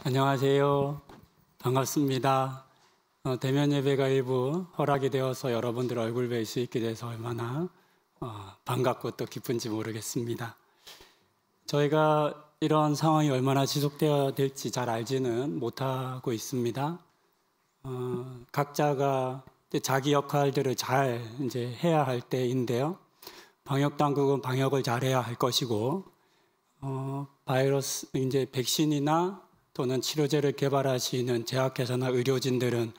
안녕하세요. 반갑습니다. 대면 예배가 일부 허락이 되어서 여러분들 얼굴 뵐 수 있게 돼서 얼마나 반갑고 또 기쁜지 모르겠습니다. 저희가 이런 상황이 얼마나 지속되어야 될지 잘 알지는 못하고 있습니다. 각자가 자기 역할들을 잘 이제 해야 할 때인데요. 방역 당국은 방역을 잘 해야 할 것이고, 바이러스 이제 백신이나 또는 치료제를 개발하시는 제약회사나 의료진들은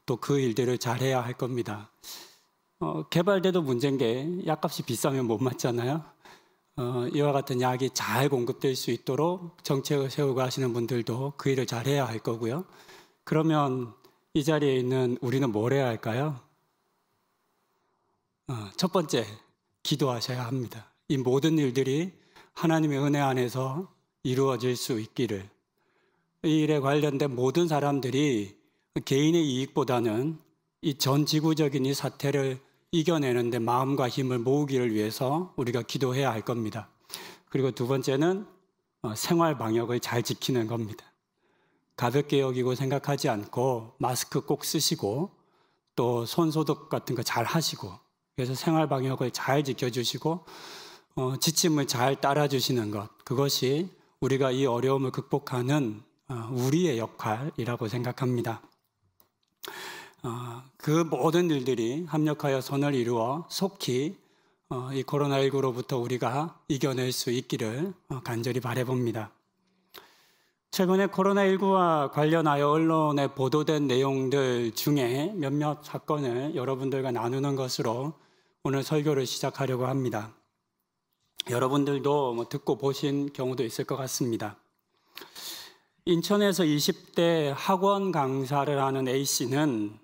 또 그 일들을 잘 해야 할 겁니다. 개발돼도 문제인 게 약값이 비싸면 못 맞잖아요. 이와 같은 약이 잘 공급될 수 있도록 정책을 세우고 하시는 분들도 그 일을 잘 해야 할 거고요. 그러면 이 자리에 있는 우리는 뭘 해야 할까요? 첫 번째, 기도하셔야 합니다. 이 모든 일들이 하나님의 은혜 안에서 이루어질 수 있기를. 이 일에 관련된 모든 사람들이 개인의 이익보다는 이 전 지구적인 이 사태를 이겨내는데 마음과 힘을 모으기를 위해서 우리가 기도해야 할 겁니다. 그리고 두 번째는 생활 방역을 잘 지키는 겁니다. 가볍게 여기고 생각하지 않고 마스크 꼭 쓰시고 또 손 소독 같은 거 잘 하시고, 그래서 생활 방역을 잘 지켜주시고 지침을 잘 따라주시는 것, 그것이 우리가 이 어려움을 극복하는 우리의 역할이라고 생각합니다. 그 모든 일들이 합력하여 선을 이루어 속히 이 코로나19로부터 우리가 이겨낼 수 있기를 간절히 바라봅니다. 최근에 코로나19와 관련하여 언론에 보도된 내용들 중에 몇몇 사건을 여러분들과 나누는 것으로 오늘 설교를 시작하려고 합니다. 여러분들도 듣고 보신 경우도 있을 것 같습니다. 인천에서 20대 학원 강사를 하는 A씨는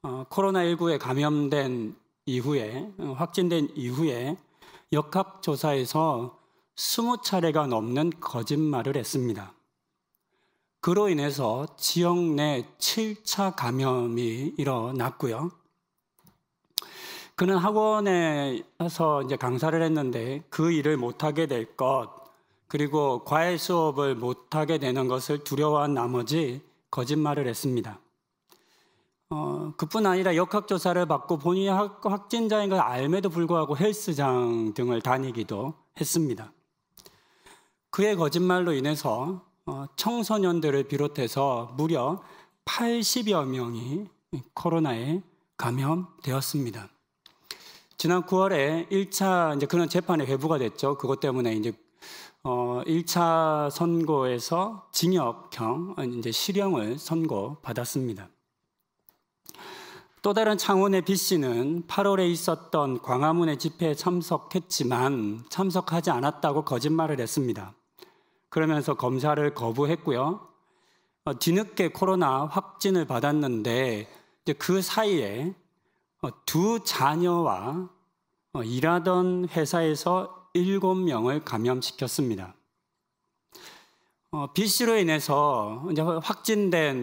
코로나19에 감염된 이후에, 확진된 이후에 역학조사에서 20차례가 넘는 거짓말을 했습니다. 그로 인해서 지역 내 7차 감염이 일어났고요. 그는 학원에서 이제 강사를 했는데 그 일을 못하게 될 것, 그리고 과외 수업을 못하게 되는 것을 두려워한 나머지 거짓말을 했습니다. 그뿐 아니라 역학조사를 받고 본인이 확진자인 걸 알매도 불구하고 헬스장 등을 다니기도 했습니다. 그의 거짓말로 인해서 청소년들을 비롯해서 무려 80여 명이 코로나에 감염되었습니다. 지난 9월에 1차 이제 그런 재판에 회부가 됐죠. 그것 때문에 이제 1차 선고에서 징역형 이제 실형을 선고받았습니다. 또 다른 창원의 B씨는 8월에 있었던 광화문의 집회에 참석했지만 참석하지 않았다고 거짓말을 했습니다. 그러면서 검사를 거부했고요. 뒤늦게 코로나 확진을 받았는데 이제 그 사이에 두 자녀와 일하던 회사에서 7명을 감염시켰습니다. B씨로 인해서 이제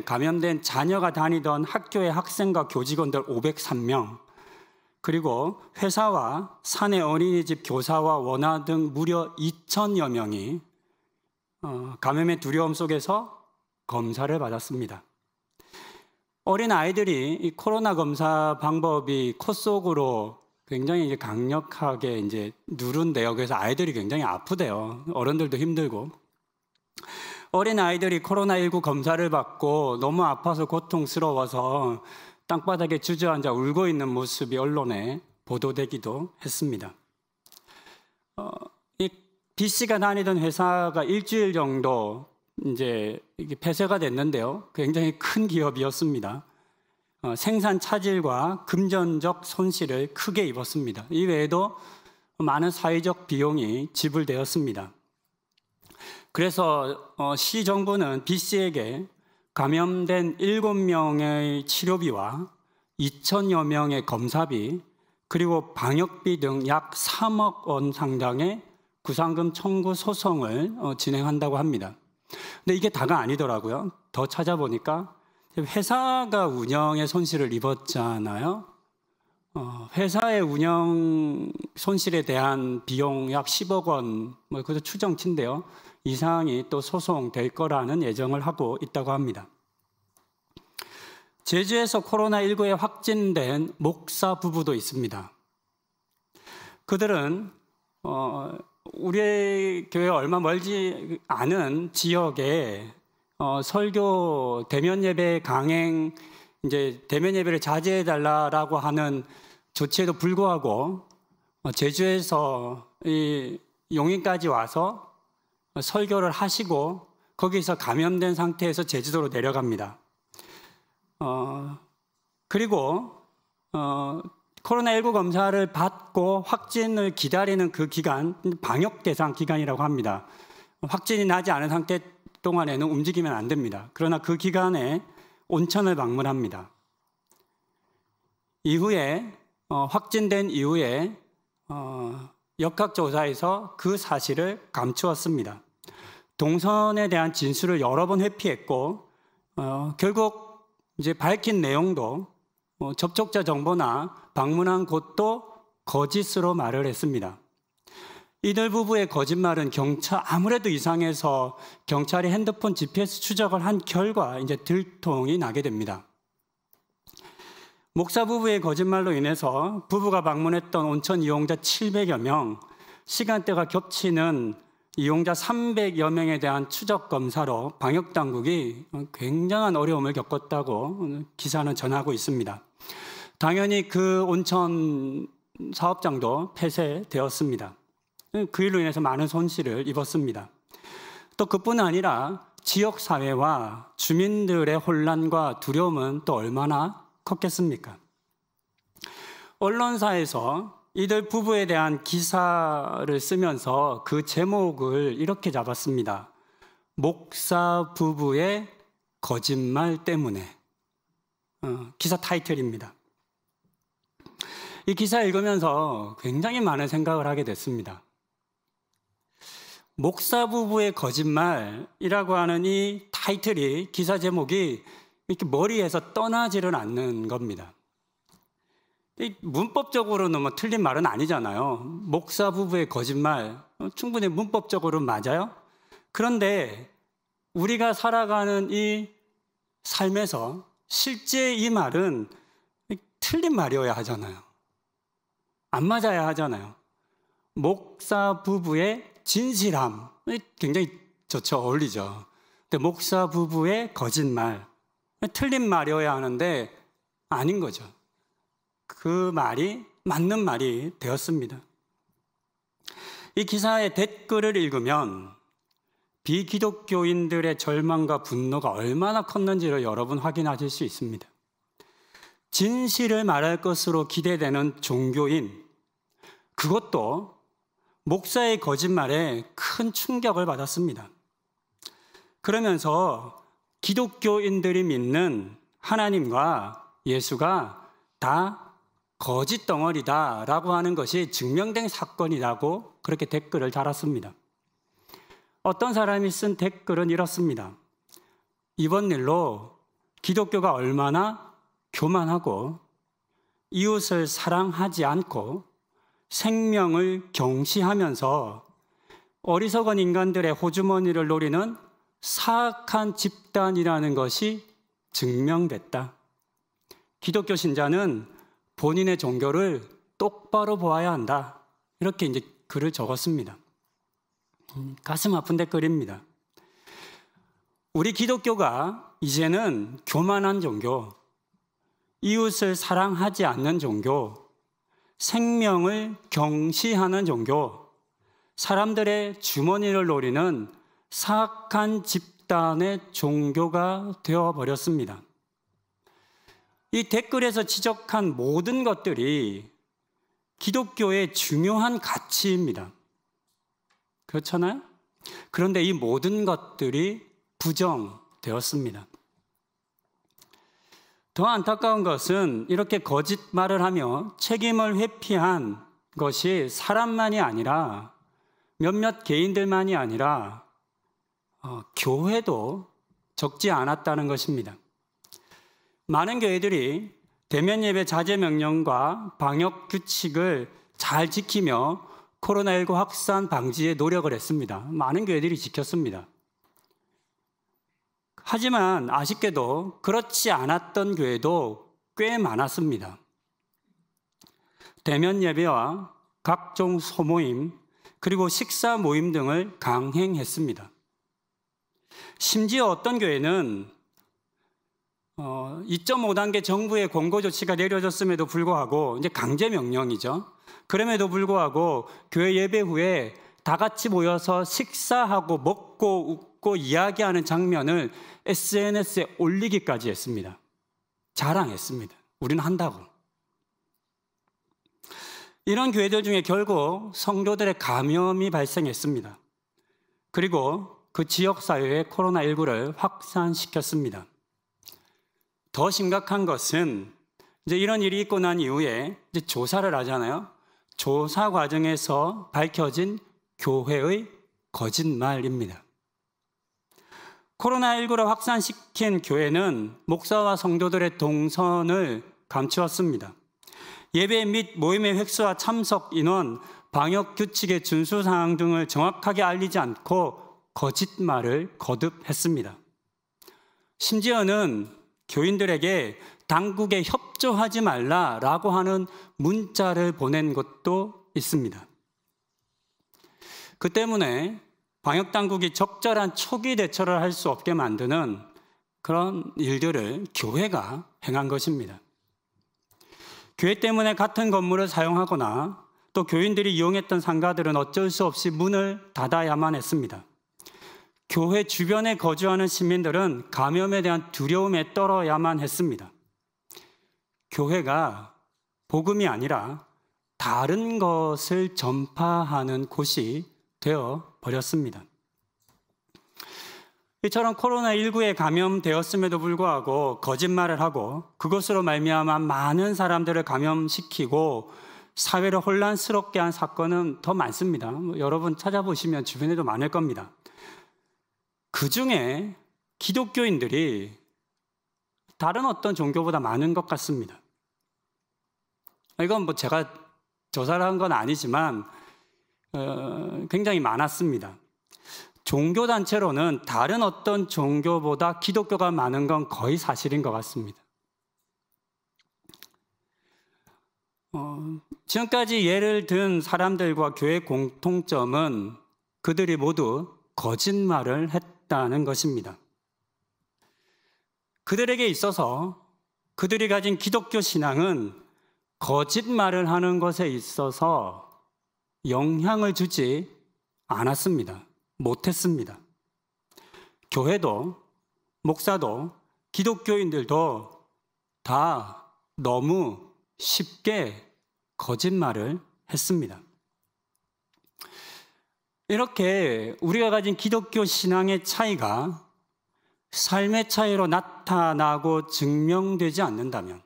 감염된 자녀가 다니던 학교의 학생과 교직원들 503명, 그리고 회사와 사내 어린이집 교사와 원화 등 무려 2,000여 명이 감염의 두려움 속에서 검사를 받았습니다. 어린 아이들이 이 코로나 검사 방법이 코 속으로 굉장히 이제 강력하게 이제 누른대요. 그래서 아이들이 굉장히 아프대요. 어른들도 힘들고. 어린 아이들이 코로나19 검사를 받고 너무 아파서 고통스러워서 땅바닥에 주저앉아 울고 있는 모습이 언론에 보도되기도 했습니다. 이 B씨가 다니던 회사가 일주일 정도 이제 폐쇄가 됐는데요. 굉장히 큰 기업이었습니다. 생산 차질과 금전적 손실을 크게 입었습니다. 이 외에도 많은 사회적 비용이 지불되었습니다. 그래서 시정부는 B씨에게 감염된 7명의 치료비와 2,000여 명의 검사비, 그리고 방역비 등 약 3억 원 상당의 구상금 청구 소송을 진행한다고 합니다. 근데 이게 다가 아니더라고요. 더 찾아보니까 회사가 운영에 손실을 입었잖아요. 회사의 운영 손실에 대한 비용 약 10억 원, 그것도 추정치인데요. 이상이 또 소송될 거라는 예정을 하고 있다고 합니다. 제주에서 코로나19에 확진된 목사 부부도 있습니다. 그들은 우리 교회 얼마 멀지 않은 지역에 설교 대면 예배 강행, 이제 대면 예배를 자제해 달라라고 하는 조치에도 불구하고 제주에서 이 용인까지 와서 설교를 하시고 거기서 감염된 상태에서 제주도로 내려갑니다. 그리고 코로나19 검사를 받고 확진을 기다리는 그 기간, 방역 대상 기간이라고 합니다. 확진이 나지 않은 상태 동안에는 움직이면 안 됩니다. 그러나 그 기간에 온천을 방문합니다. 이후에 확진된 이후에 역학조사에서 그 사실을 감추었습니다. 동선에 대한 진술을 여러 번 회피했고 결국 이제 밝힌 내용도 접촉자 정보나 방문한 곳도 거짓으로 말을 했습니다. 이들 부부의 거짓말은 아무래도 이상해서 경찰이 핸드폰 GPS 추적을 한 결과 이제 들통이 나게 됩니다. 목사 부부의 거짓말로 인해서 부부가 방문했던 온천 이용자 700여 명, 시간대가 겹치는 이용자 300여 명에 대한 추적 검사로 방역당국이 굉장한 어려움을 겪었다고 기사는 전하고 있습니다. 당연히 그 온천 사업장도 폐쇄되었습니다. 그 일로 인해서 많은 손실을 입었습니다. 또 그뿐 아니라 지역사회와 주민들의 혼란과 두려움은 또 얼마나 컸겠습니까? 언론사에서 이들 부부에 대한 기사를 쓰면서 그 제목을 이렇게 잡았습니다. 목사 부부의 거짓말 때문에. 기사 타이틀입니다. 이 기사 읽으면서 굉장히 많은 생각을 하게 됐습니다. 목사 부부의 거짓말이라고 하는 이 타이틀이, 기사 제목이 이렇게 머리에서 떠나지를 않는 겁니다. 문법적으로는 뭐 틀린 말은 아니잖아요. 목사 부부의 거짓말, 충분히 문법적으로 맞아요. 그런데 우리가 살아가는 이 삶에서 실제 이 말은 틀린 말이어야 하잖아요. 안 맞아야 하잖아요. 목사 부부의 진실함, 굉장히 좋죠, 어울리죠. 근데 목사 부부의 거짓말, 틀린 말이어야 하는데 아닌 거죠. 그 말이 맞는 말이 되었습니다. 이 기사의 댓글을 읽으면 비기독교인들의 절망과 분노가 얼마나 컸는지를 여러분 확인하실 수 있습니다. 진실을 말할 것으로 기대되는 종교인, 그것도 목사의 거짓말에 큰 충격을 받았습니다. 그러면서 기독교인들이 믿는 하나님과 예수가 다 거짓 덩어리다라고 하는 것이 증명된 사건이라고 그렇게 댓글을 달았습니다. 어떤 사람이 쓴 댓글은 이렇습니다. 이번 일로 기독교가 얼마나 교만하고 이웃을 사랑하지 않고 생명을 경시하면서 어리석은 인간들의 호주머니를 노리는 사악한 집단이라는 것이 증명됐다. 기독교 신자는 본인의 종교를 똑바로 보아야 한다. 이렇게 이제 글을 적었습니다. 가슴 아픈 댓글입니다. 우리 기독교가 이제는 교만한 종교, 이웃을 사랑하지 않는 종교, 생명을 경시하는 종교, 사람들의 주머니를 노리는 사악한 집단의 종교가 되어버렸습니다. 이 댓글에서 지적한 모든 것들이 기독교의 중요한 가치입니다. 그렇잖아요? 그런데 이 모든 것들이 부정되었습니다. 더 안타까운 것은 이렇게 거짓말을 하며 책임을 회피한 것이 사람만이 아니라 몇몇 개인들만이 아니라 교회도 적지 않았다는 것입니다. 많은 교회들이 대면 예배 자제 명령과 방역 규칙을 잘 지키며 코로나19 확산 방지에 노력을 했습니다. 많은 교회들이 지켰습니다. 하지만 아쉽게도 그렇지 않았던 교회도 꽤 많았습니다. 대면 예배와 각종 소모임, 그리고 식사 모임 등을 강행했습니다. 심지어 어떤 교회는 2.5단계 정부의 권고 조치가 내려졌음에도 불구하고, 이제 강제 명령이죠. 그럼에도 불구하고 교회 예배 후에 다 같이 모여서 식사하고 먹고 웃고 이야기하는 장면을 SNS에 올리기까지 했습니다. 자랑했습니다. 우리는 한다고. 이런 교회들 중에 결국 성도들의 감염이 발생했습니다. 그리고 그 지역사회에 코로나19를 확산시켰습니다. 더 심각한 것은 이제 이런 일이 있고 난 이후에 이제 조사를 하잖아요. 조사 과정에서 밝혀진 교회의 거짓말입니다. 코로나19를 확산시킨 교회는 목사와 성도들의 동선을 감추었습니다. 예배 및 모임의 횟수와 참석 인원, 방역 규칙의 준수 사항 등을 정확하게 알리지 않고 거짓말을 거듭했습니다. 심지어는 교인들에게 당국에 협조하지 말라라고 하는 문자를 보낸 것도 있습니다. 그 때문에 방역 당국이 적절한 초기 대처를 할 수 없게 만드는 그런 일들을 교회가 행한 것입니다. 교회 때문에 같은 건물을 사용하거나 또 교인들이 이용했던 상가들은 어쩔 수 없이 문을 닫아야만 했습니다. 교회 주변에 거주하는 시민들은 감염에 대한 두려움에 떨어야만 했습니다. 교회가 복음이 아니라 다른 것을 전파하는 곳이 되어 버렸습니다. 이처럼 코로나19에 감염되었음에도 불구하고 거짓말을 하고 그것으로 말미암아 많은 사람들을 감염시키고 사회를 혼란스럽게 한 사건은 더 많습니다. 여러분 찾아보시면 주변에도 많을 겁니다. 그 중에 기독교인들이 다른 어떤 종교보다 많은 것 같습니다. 이건 제가 조사를 한 건 아니지만 굉장히 많았습니다. 종교단체로는 다른 어떤 종교보다 기독교가 많은 건 거의 사실인 것 같습니다. 지금까지 예를 든 사람들과 교회의 공통점은 그들이 모두 거짓말을 했다는 것입니다. 그들에게 있어서 그들이 가진 기독교 신앙은 거짓말을 하는 것에 있어서 영향을 주지 않았습니다. 못했습니다. 교회도 목사도 기독교인들도 다 너무 쉽게 거짓말을 했습니다. 이렇게 우리가 가진 기독교 신앙의 차이가 삶의 차이로 나타나고 증명되지 않는다면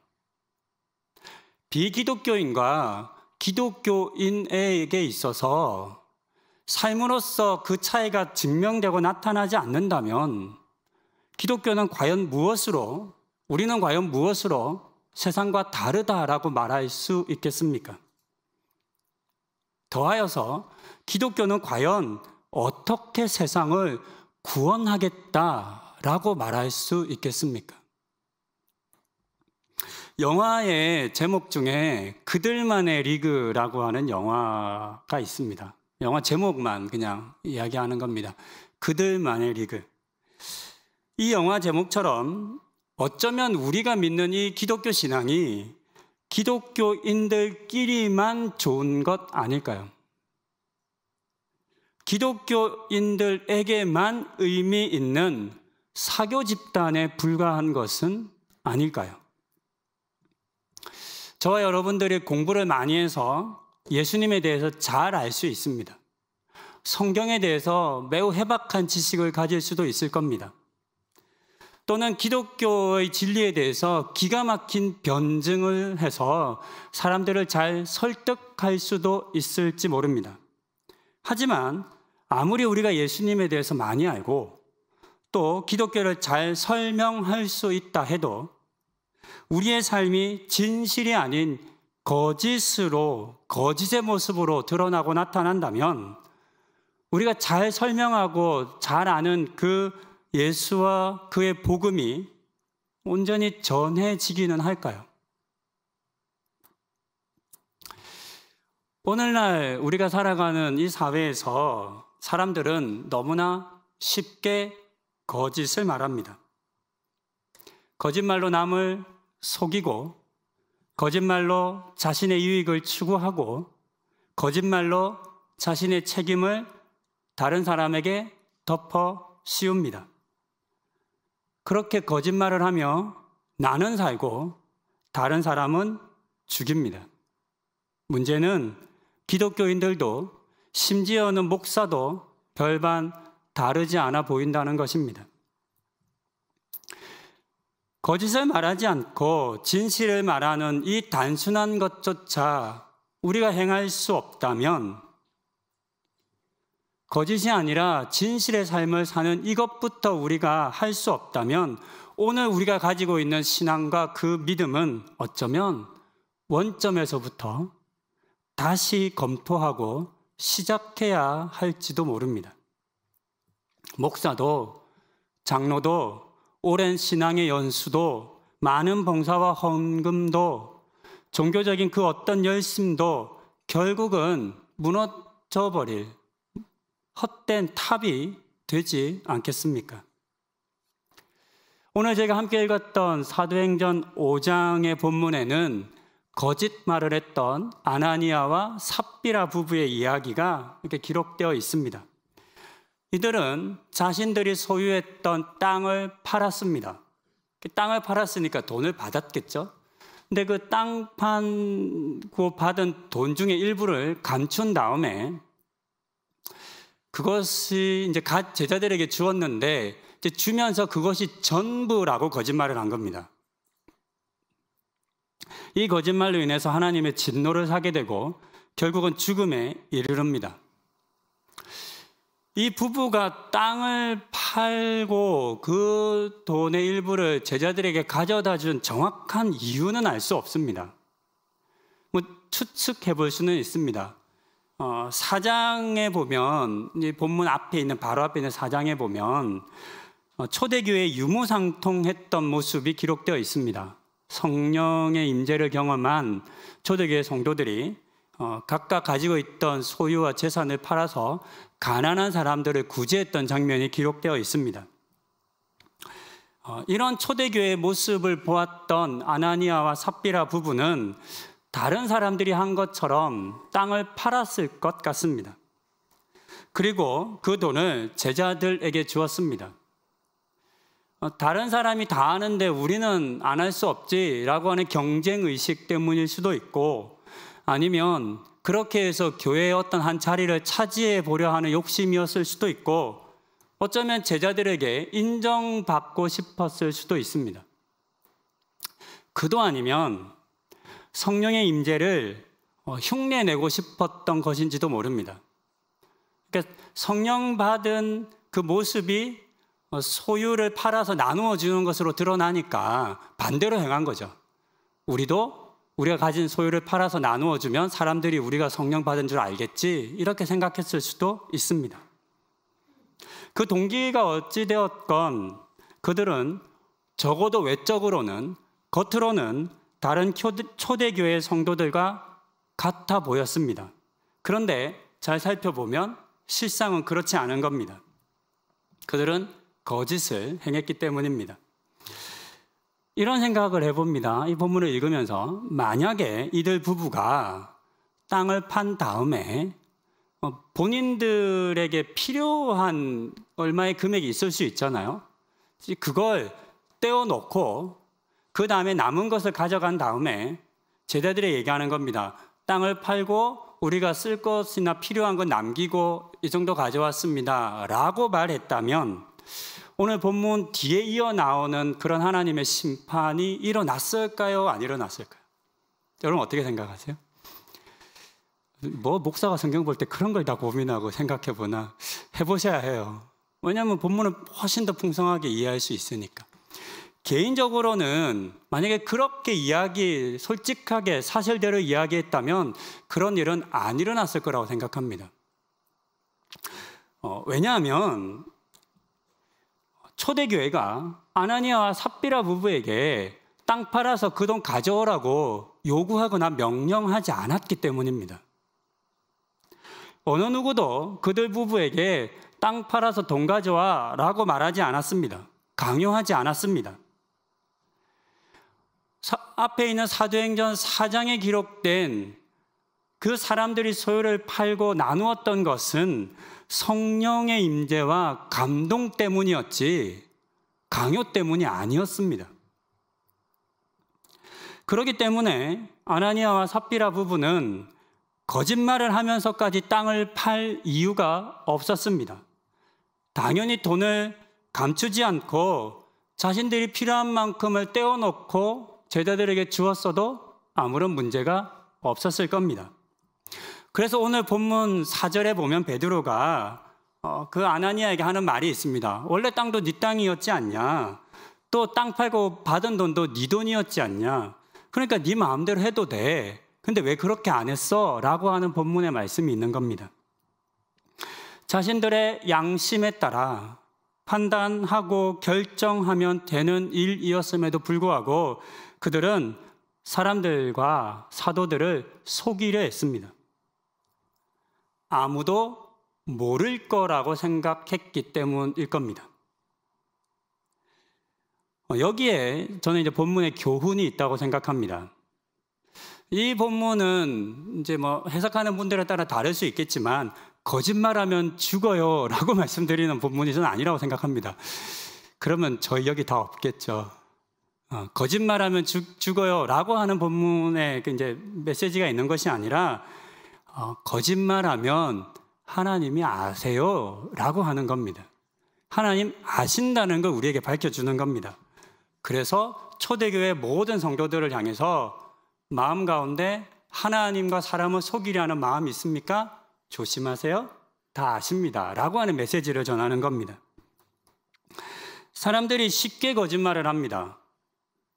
비기독교인과 기독교인에게 있어서 삶으로서 그 차이가 증명되고 나타나지 않는다면 기독교는 과연 무엇으로, 우리는 과연 무엇으로 세상과 다르다라고 말할 수 있겠습니까? 더하여서 기독교는 과연 어떻게 세상을 구원하겠다라고 말할 수 있겠습니까? 영화의 제목 중에 그들만의 리그라고 하는 영화가 있습니다. 영화 제목만 그냥 이야기하는 겁니다. 그들만의 리그. 이 영화 제목처럼 어쩌면 우리가 믿는 이 기독교 신앙이 기독교인들끼리만 좋은 것 아닐까요? 기독교인들에게만 의미 있는 사교 집단에 불과한 것은 아닐까요? 저와 여러분들이 공부를 많이 해서 예수님에 대해서 잘 알 수 있습니다. 성경에 대해서 매우 해박한 지식을 가질 수도 있을 겁니다. 또는 기독교의 진리에 대해서 기가 막힌 변증을 해서 사람들을 잘 설득할 수도 있을지 모릅니다. 하지만 아무리 우리가 예수님에 대해서 많이 알고 또 기독교를 잘 설명할 수 있다 해도 우리의 삶이 진실이 아닌 거짓의 모습으로 드러나고 나타난다면 우리가 잘 설명하고 잘 아는 그 예수와 그의 복음이 온전히 전해지기는 할까요? 오늘날 우리가 살아가는 이 사회에서 사람들은 너무나 쉽게 거짓을 말합니다. 거짓말로 남을 속이고, 거짓말로 자신의 유익을 추구하고, 거짓말로 자신의 책임을 다른 사람에게 덮어 씌웁니다. 그렇게 거짓말을 하며 나는 살고 다른 사람은 죽입니다. 문제는 기독교인들도 심지어는 목사도 별반 다르지 않아 보인다는 것입니다. 거짓을 말하지 않고 진실을 말하는 이 단순한 것조차 우리가 행할 수 없다면, 거짓이 아니라 진실의 삶을 사는 이것부터 우리가 할 수 없다면 오늘 우리가 가지고 있는 신앙과 그 믿음은 어쩌면 원점에서부터 다시 검토하고 시작해야 할지도 모릅니다. 목사도, 장로도, 오랜 신앙의 연수도, 많은 봉사와 헌금도, 종교적인 그 어떤 열심도 결국은 무너져버릴 헛된 탑이 되지 않겠습니까? 오늘 제가 함께 읽었던 사도행전 5장의 본문에는 거짓말을 했던 아나니아와 삽비라 부부의 이야기가 이렇게 기록되어 있습니다. 이들은 자신들이 소유했던 땅을 팔았습니다. 땅을 팔았으니까 돈을 받았겠죠? 근데 그 땅 팔고 받은 돈 중에 일부를 감춘 다음에 그것이 이제 제자들에게 주었는데 이제 주면서 그것이 전부라고 거짓말을 한 겁니다. 이 거짓말로 인해서 하나님의 진노를 사게 되고 결국은 죽음에 이르릅니다. 이 부부가 땅을 팔고 그 돈의 일부를 제자들에게 가져다 준 정확한 이유는 알 수 없습니다. 뭐 추측해 볼 수는 있습니다. 4장에 보면, 이 본문 앞에 있는, 바로 앞에 있는 4장에 보면 초대교회에 유무상통했던 모습이 기록되어 있습니다. 성령의 임재를 경험한 초대교회 성도들이 각각 가지고 있던 소유와 재산을 팔아서 가난한 사람들을 구제했던 장면이 기록되어 있습니다. 이런 초대교회의 모습을 보았던 아나니아와 삽비라 부부는 다른 사람들이 한 것처럼 땅을 팔았을 것 같습니다. 그리고 그 돈을 제자들에게 주었습니다. 다른 사람이 다 하는데 우리는 안 할 수 없지라고 하는 경쟁의식 때문일 수도 있고, 아니면 그렇게 해서 교회의 어떤 한 자리를 차지해 보려 하는 욕심이었을 수도 있고, 어쩌면 제자들에게 인정받고 싶었을 수도 있습니다. 그도 아니면 성령의 임재를 흉내내고 싶었던 것인지도 모릅니다. 그러니까 성령 받은 그 모습이 소유를 팔아서 나누어 주는 것으로 드러나니까 반대로 행한 거죠. 우리가 가진 소유를 팔아서 나누어 주면 사람들이 우리가 성령 받은 줄 알겠지, 이렇게 생각했을 수도 있습니다. 그 동기가 어찌 되었건 그들은 적어도 외적으로는, 겉으로는 다른 초대교회 성도들과 같아 보였습니다. 그런데 잘 살펴보면 실상은 그렇지 않은 겁니다. 그들은 거짓을 행했기 때문입니다. 이런 생각을 해봅니다. 이 본문을 읽으면서 만약에 이들 부부가 땅을 판 다음에 본인들에게 필요한 얼마의 금액이 있을 수 있잖아요. 그걸 떼어놓고 그 다음에 남은 것을 가져간 다음에 제자들이 얘기하는 겁니다. 땅을 팔고 우리가 쓸 것이나 필요한 건 남기고 이 정도 가져왔습니다 라고 말했다면 오늘 본문 뒤에 이어 나오는 그런 하나님의 심판이 일어났을까요? 안 일어났을까요? 여러분 어떻게 생각하세요? 목사가 성경 볼 때 그런 걸 다 고민하고 생각해 보나? 해보셔야 해요. 왜냐하면 본문은 훨씬 더 풍성하게 이해할 수 있으니까. 개인적으로는 만약에 그렇게 솔직하게 사실대로 이야기했다면 그런 일은 안 일어났을 거라고 생각합니다. 왜냐하면 초대교회가 아나니아와 삽비라 부부에게 땅 팔아서 그 돈 가져오라고 요구하거나 명령하지 않았기 때문입니다. 어느 누구도 그들 부부에게 땅 팔아서 돈 가져와 라고 말하지 않았습니다. 강요하지 않았습니다. 앞에 있는 사도행전 4장에 기록된 그 사람들이 소유를 팔고 나누었던 것은 성령의 임재와 감동 때문이었지 강요 때문이 아니었습니다. 그렇기 때문에 아나니아와 삽비라 부부는 거짓말을 하면서까지 땅을 팔 이유가 없었습니다. 당연히 돈을 감추지 않고 자신들이 필요한 만큼을 떼어놓고 제자들에게 주었어도 아무런 문제가 없었을 겁니다. 그래서 오늘 본문 4절에 보면 베드로가 그 아나니아에게 하는 말이 있습니다. 원래 땅도 네 땅이었지 않냐? 또 땅 팔고 받은 돈도 네 돈이었지 않냐? 그러니까 네 마음대로 해도 돼. 근데 왜 그렇게 안 했어? 라고 하는 본문의 말씀이 있는 겁니다. 자신들의 양심에 따라 판단하고 결정하면 되는 일이었음에도 불구하고 그들은 사람들과 사도들을 속이려 했습니다. 아무도 모를 거라고 생각했기 때문일 겁니다. 여기에 저는 이제 본문에 교훈이 있다고 생각합니다. 이 본문은 이제 해석하는 분들에 따라 다를 수 있겠지만 거짓말하면 죽어요 라고 말씀드리는 본문이 저는 아니라고 생각합니다. 그러면 저희 여기 다 없겠죠. 거짓말하면 죽어요 라고 하는 본문에 이제 메시지가 있는 것이 아니라 거짓말하면 하나님이 아세요 라고 하는 겁니다. 하나님 아신다는 걸 우리에게 밝혀주는 겁니다. 그래서 초대교회 모든 성도들을 향해서 마음 가운데 하나님과 사람을 속이려는 마음이 있습니까? 조심하세요. 다 아십니다. 라고 하는 메시지를 전하는 겁니다. 사람들이 쉽게 거짓말을 합니다.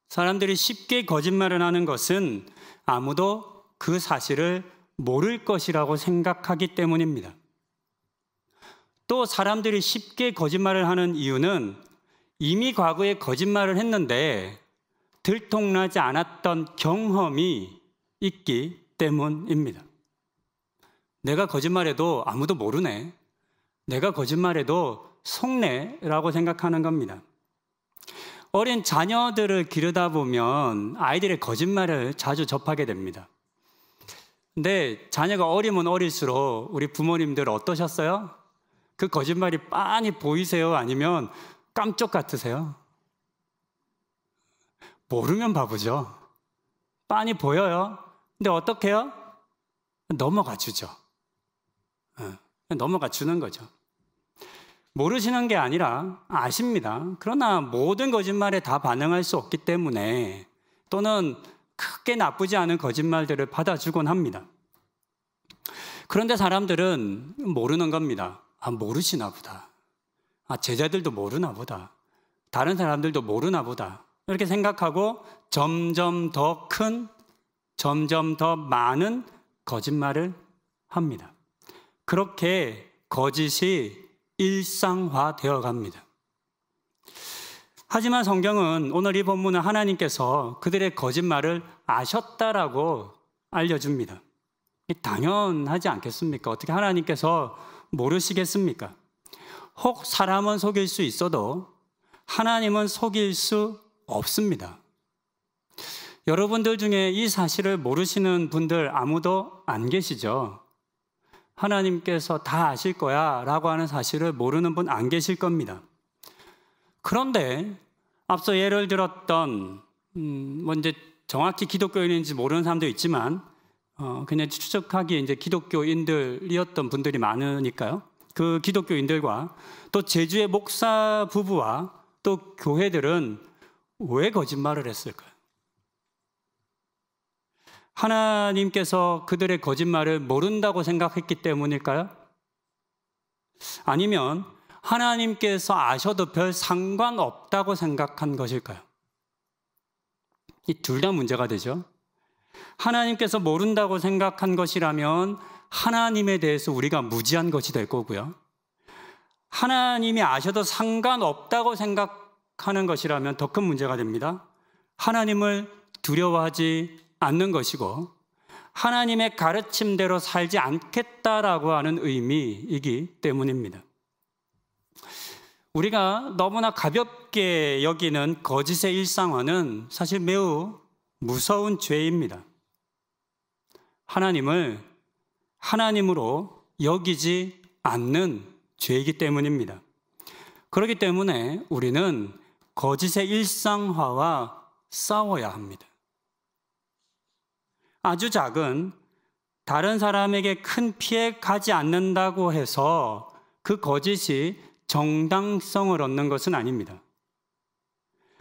사람들이 쉽게 거짓말을 하는 것은 아무도 그 사실을 모를 것이라고 생각하기 때문입니다. 또 사람들이 쉽게 거짓말을 하는 이유는 이미 과거에 거짓말을 했는데 들통나지 않았던 경험이 있기 때문입니다. 내가 거짓말해도 아무도 모르네. 내가 거짓말해도 속네라고 생각하는 겁니다. 어린 자녀들을 기르다 보면 아이들의 거짓말을 자주 접하게 됩니다. 근데 자녀가 어리면 어릴수록 우리 부모님들 어떠셨어요? 그 거짓말이 빤히 보이세요? 아니면 깜짝 같으세요? 모르면 바보죠. 빤히 보여요. 근데 어떻게 해요? 넘어가 주죠. 넘어가 주는 거죠. 모르시는 게 아니라 아십니다. 그러나 모든 거짓말에 다 반응할 수 없기 때문에 또는 크게 나쁘지 않은 거짓말들을 받아주곤 합니다. 그런데 사람들은 모르는 겁니다. 모르시나 보다. 제자들도 모르나 보다. 다른 사람들도 모르나 보다. 이렇게 생각하고 점점 더 큰, 점점 더 많은 거짓말을 합니다. 그렇게 거짓이 일상화되어 갑니다. 하지만 성경은 오늘 이 본문은 하나님께서 그들의 거짓말을 아셨다라고 알려줍니다. 당연하지 않겠습니까? 어떻게 하나님께서 모르시겠습니까? 혹 사람은 속일 수 있어도 하나님은 속일 수 없습니다. 여러분들 중에 이 사실을 모르시는 분들 아무도 안 계시죠? 하나님께서 다 아실 거야 라고 하는 사실을 모르는 분 안 계실 겁니다. 그런데 앞서 예를 들었던 이제 정확히 기독교인인지 모르는 사람도 있지만 그냥 추측하기에 이제 기독교인들이었던 분들이 많으니까요. 그 기독교인들과 또 제주의 목사 부부와 또 교회들은 왜 거짓말을 했을까요? 하나님께서 그들의 거짓말을 모른다고 생각했기 때문일까요? 아니면 하나님께서 아셔도 별 상관없다고 생각한 것일까요? 이 둘 다 문제가 되죠. 하나님께서 모른다고 생각한 것이라면 하나님에 대해서 우리가 무지한 것이 될 거고요. 하나님이 아셔도 상관없다고 생각하는 것이라면 더 큰 문제가 됩니다. 하나님을 두려워하지 않는 것이고 하나님의 가르침대로 살지 않겠다라고 하는 의미이기 때문입니다. 우리가 너무나 가볍게 여기는 거짓의 일상화는 사실 매우 무서운 죄입니다. 하나님을 하나님으로 여기지 않는 죄이기 때문입니다. 그렇기 때문에 우리는 거짓의 일상화와 싸워야 합니다. 아주 작은 다른 사람에게 큰 피해 가지 않는다고 해서 그 거짓이 정당성을 얻는 것은 아닙니다.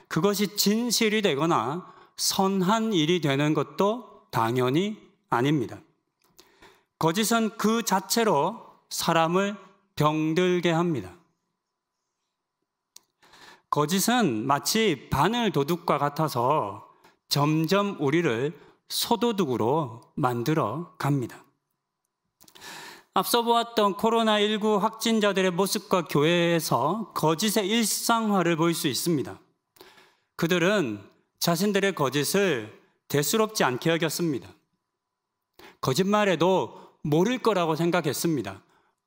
그것이 진실이 되거나 선한 일이 되는 것도 당연히 아닙니다. 거짓은 그 자체로 사람을 병들게 합니다. 거짓은 마치 바늘 도둑과 같아서 점점 우리를 소도둑으로 만들어 갑니다. 앞서 보았던 코로나19 확진자들의 모습과 교회에서 거짓의 일상화를 볼 수 있습니다. 그들은 자신들의 거짓을 대수롭지 않게 여겼습니다. 거짓말에도 모를 거라고 생각했습니다.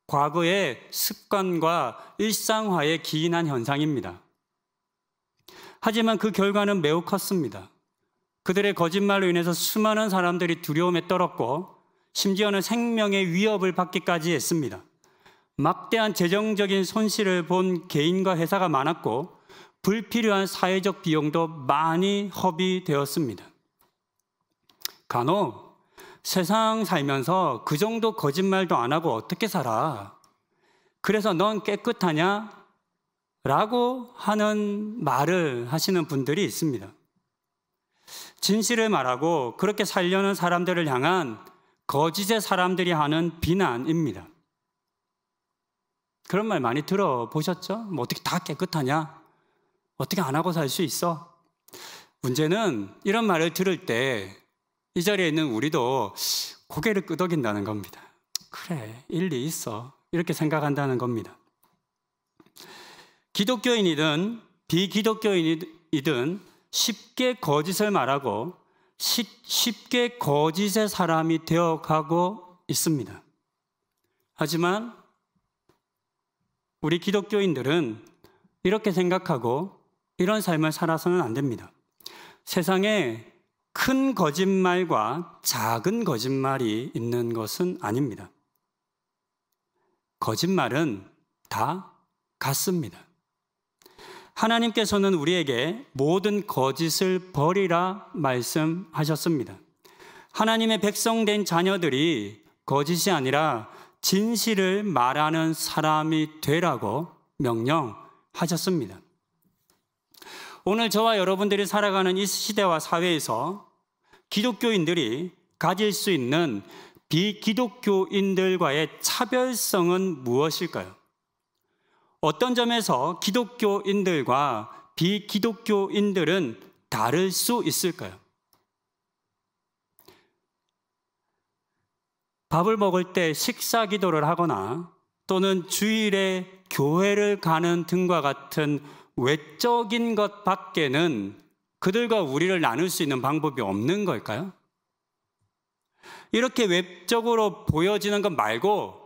과거의 습관과 일상화에 기인한 현상입니다. 하지만 그 결과는 매우 컸습니다. 그들의 거짓말로 인해서 수많은 사람들이 두려움에 떨었고 심지어는 생명의 위협을 받기까지 했습니다. 막대한 재정적인 손실을 본 개인과 회사가 많았고 불필요한 사회적 비용도 많이 허비되었습니다. 간혹 세상 살면서 그 정도 거짓말도 안 하고 어떻게 살아? 그래서 넌 깨끗하냐? 라고 하는 말을 하시는 분들이 있습니다. 진실을 말하고 그렇게 살려는 사람들을 향한 거짓의 사람들이 하는 비난입니다. 그런 말 많이 들어보셨죠? 뭐 어떻게 다 깨끗하냐? 어떻게 안 하고 살 수 있어? 문제는 이런 말을 들을 때 이 자리에 있는 우리도 고개를 끄덕인다는 겁니다. 그래, 일리 있어. 이렇게 생각한다는 겁니다. 기독교인이든 비기독교인이든 쉽게 거짓을 말하고 쉽게 거짓의 사람이 되어가고 있습니다. 하지만 우리 기독교인들은 이렇게 생각하고 이런 삶을 살아서는 안 됩니다. 세상에 큰 거짓말과 작은 거짓말이 있는 것은 아닙니다. 거짓말은 다 같습니다. 하나님께서는 우리에게 모든 거짓을 버리라 말씀하셨습니다. 하나님의 백성된 자녀들이 거짓이 아니라 진실을 말하는 사람이 되라고 명령하셨습니다. 오늘 저와 여러분들이 살아가는 이 시대와 사회에서 기독교인들이 가질 수 있는 비기독교인들과의 차별성은 무엇일까요? 어떤 점에서 기독교인들과 비기독교인들은 다를 수 있을까요? 밥을 먹을 때 식사 기도를 하거나 또는 주일에 교회를 가는 등과 같은 외적인 것 밖에는 그들과 우리를 나눌 수 있는 방법이 없는 걸까요? 이렇게 외적으로 보여지는 것 말고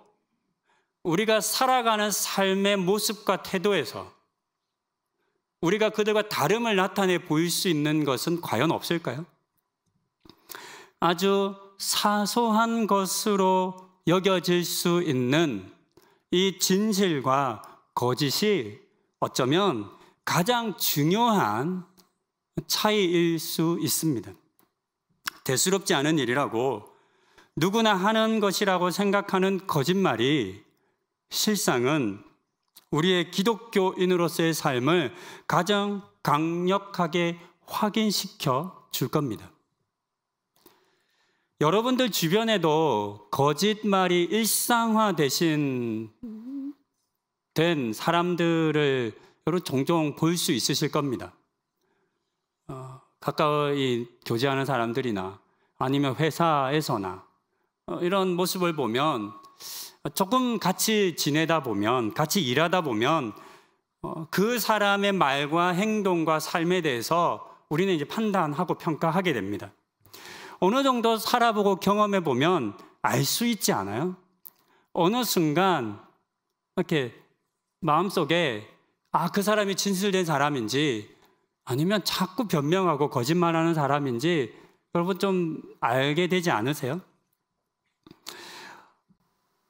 우리가 살아가는 삶의 모습과 태도에서 우리가 그들과 다름을 나타내 보일 수 있는 것은 과연 없을까요? 아주 사소한 것으로 여겨질 수 있는 이 진실과 거짓이 어쩌면 가장 중요한 차이일 수 있습니다. 대수롭지 않은 일이라고 누구나 하는 것이라고 생각하는 거짓말이 실상은 우리의 기독교인으로서의 삶을 가장 강력하게 확인시켜 줄 겁니다. 여러분들 주변에도 거짓말이 일상화된 사람들을 여러분 종종 볼 수 있으실 겁니다. 가까이 교제하는 사람들이나 아니면 회사에서나 이런 모습을 보면 조금 같이 지내다 보면, 같이 일하다 보면 그 사람의 말과 행동과 삶에 대해서 우리는 이제 판단하고 평가하게 됩니다. 어느 정도 살아보고 경험해 보면 알 수 있지 않아요? 어느 순간 이렇게 마음속에 그 사람이 진실된 사람인지 아니면 자꾸 변명하고 거짓말하는 사람인지 여러분 좀 알게 되지 않으세요?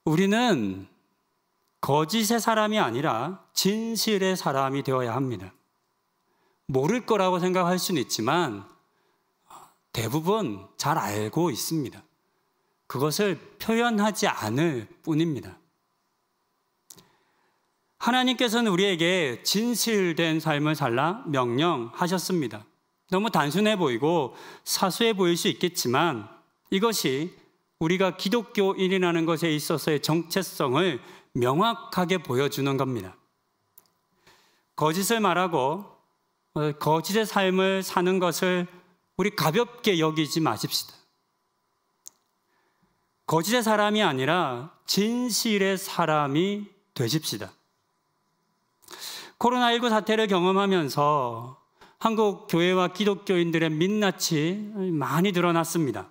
우리는 거짓의 사람이 아니라 진실의 사람이 되어야 합니다. 모를 거라고 생각할 수는 있지만 대부분 잘 알고 있습니다. 그것을 표현하지 않을 뿐입니다. 하나님께서는 우리에게 진실된 삶을 살라 명령하셨습니다. 너무 단순해 보이고 사소해 보일 수 있겠지만 이것이 우리가 기독교인이라는 것에 있어서의 정체성을 명확하게 보여주는 겁니다. 거짓을 말하고 거짓의 삶을 사는 것을 우리 가볍게 여기지 마십시다. 거짓의 사람이 아니라 진실의 사람이 되십시다. 코로나19 사태를 경험하면서 한국 교회와 기독교인들의 민낯이 많이 드러났습니다.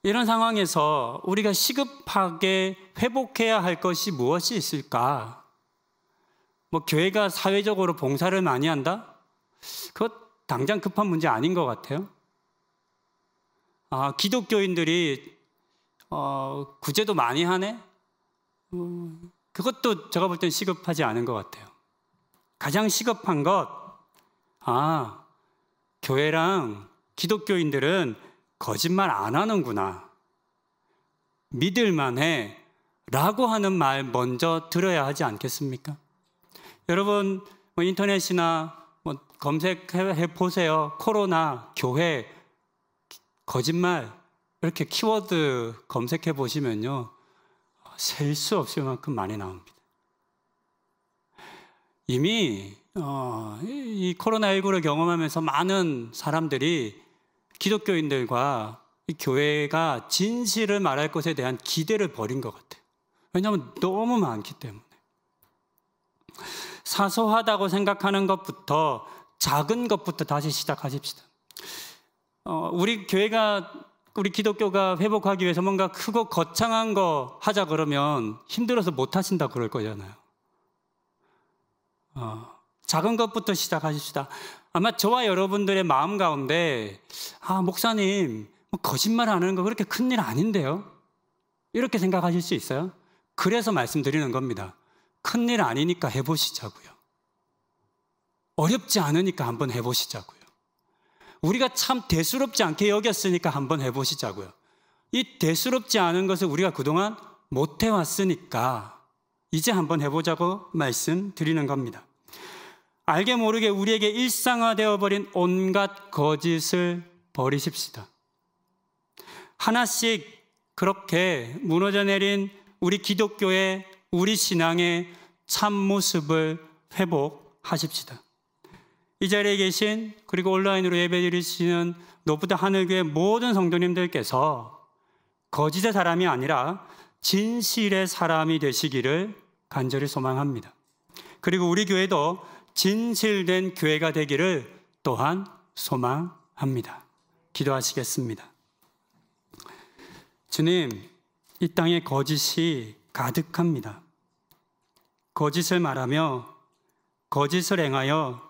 이런 상황에서 우리가 시급하게 회복해야 할 것이 무엇이 있을까? 교회가 사회적으로 봉사를 많이 한다? 그것 당장 급한 문제 아닌 것 같아요. 기독교인들이 구제도 많이 하네? 그것도 제가 볼 땐 시급하지 않은 것 같아요. 가장 시급한 것, 교회랑 기독교인들은 거짓말 안 하는구나. 믿을만해. 라고 하는 말 먼저 들어야 하지 않겠습니까? 여러분, 인터넷이나 검색해 보세요. 코로나, 교회, 거짓말, 이렇게 키워드 검색해 보시면요. 셀 수 없을 만큼 많이 나옵니다. 이미 이 코로나19를 경험하면서 많은 사람들이 기독교인들과 이 교회가 진실을 말할 것에 대한 기대를 버린 것 같아요. 왜냐하면 너무 많기 때문에. 사소하다고 생각하는 것부터, 작은 것부터 다시 시작하십시다. 우리 기독교가 회복하기 위해서 뭔가 크고 거창한 거 하자 그러면 힘들어서 못 하신다 그럴 거잖아요. 작은 것부터 시작하십시다. 아마 저와 여러분들의 마음 가운데 목사님 거짓말 하는 거 그렇게 큰일 아닌데요? 이렇게 생각하실 수 있어요? 그래서 말씀드리는 겁니다. 큰일 아니니까 해보시자고요. 어렵지 않으니까 한번 해보시자고요. 우리가 참 대수롭지 않게 여겼으니까 한번 해보시자고요. 이 대수롭지 않은 것을 우리가 그동안 못 해왔으니까 이제 한번 해보자고 말씀드리는 겁니다. 알게 모르게 우리에게 일상화되어 버린 온갖 거짓을 버리십시다. 하나씩 그렇게 무너져 내린 우리 기독교의, 우리 신앙의 참모습을 회복하십시다. 이 자리에 계신, 그리고 온라인으로 예배드리시는 노부다 하늘교회 모든 성도님들께서 거짓의 사람이 아니라 진실의 사람이 되시기를 간절히 소망합니다. 그리고 우리 교회도 진실된 교회가 되기를 또한 소망합니다. 기도하시겠습니다. 주님, 이 땅에 거짓이 가득합니다. 거짓을 말하며 거짓을 행하여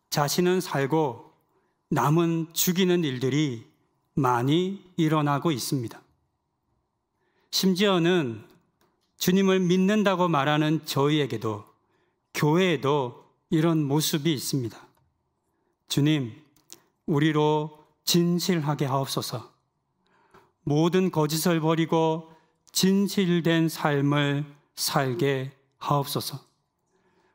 자신은 살고 남은 죽이는 일들이 많이 일어나고 있습니다. 심지어는 주님을 믿는다고 말하는 저희에게도, 교회에도 이런 모습이 있습니다. 주님, 우리로 진실하게 하옵소서. 모든 거짓을 버리고 진실된 삶을 살게 하옵소서.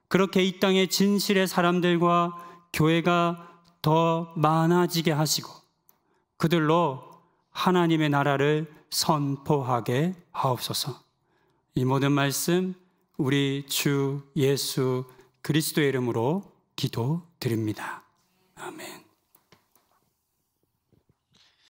그렇게 이 땅의 진실의 사람들과 교회가 더 많아지게 하시고 그들로 하나님의 나라를 선포하게 하옵소서. 이 모든 말씀 우리 주 예수 그리스도의 이름으로 기도드립니다. 아멘.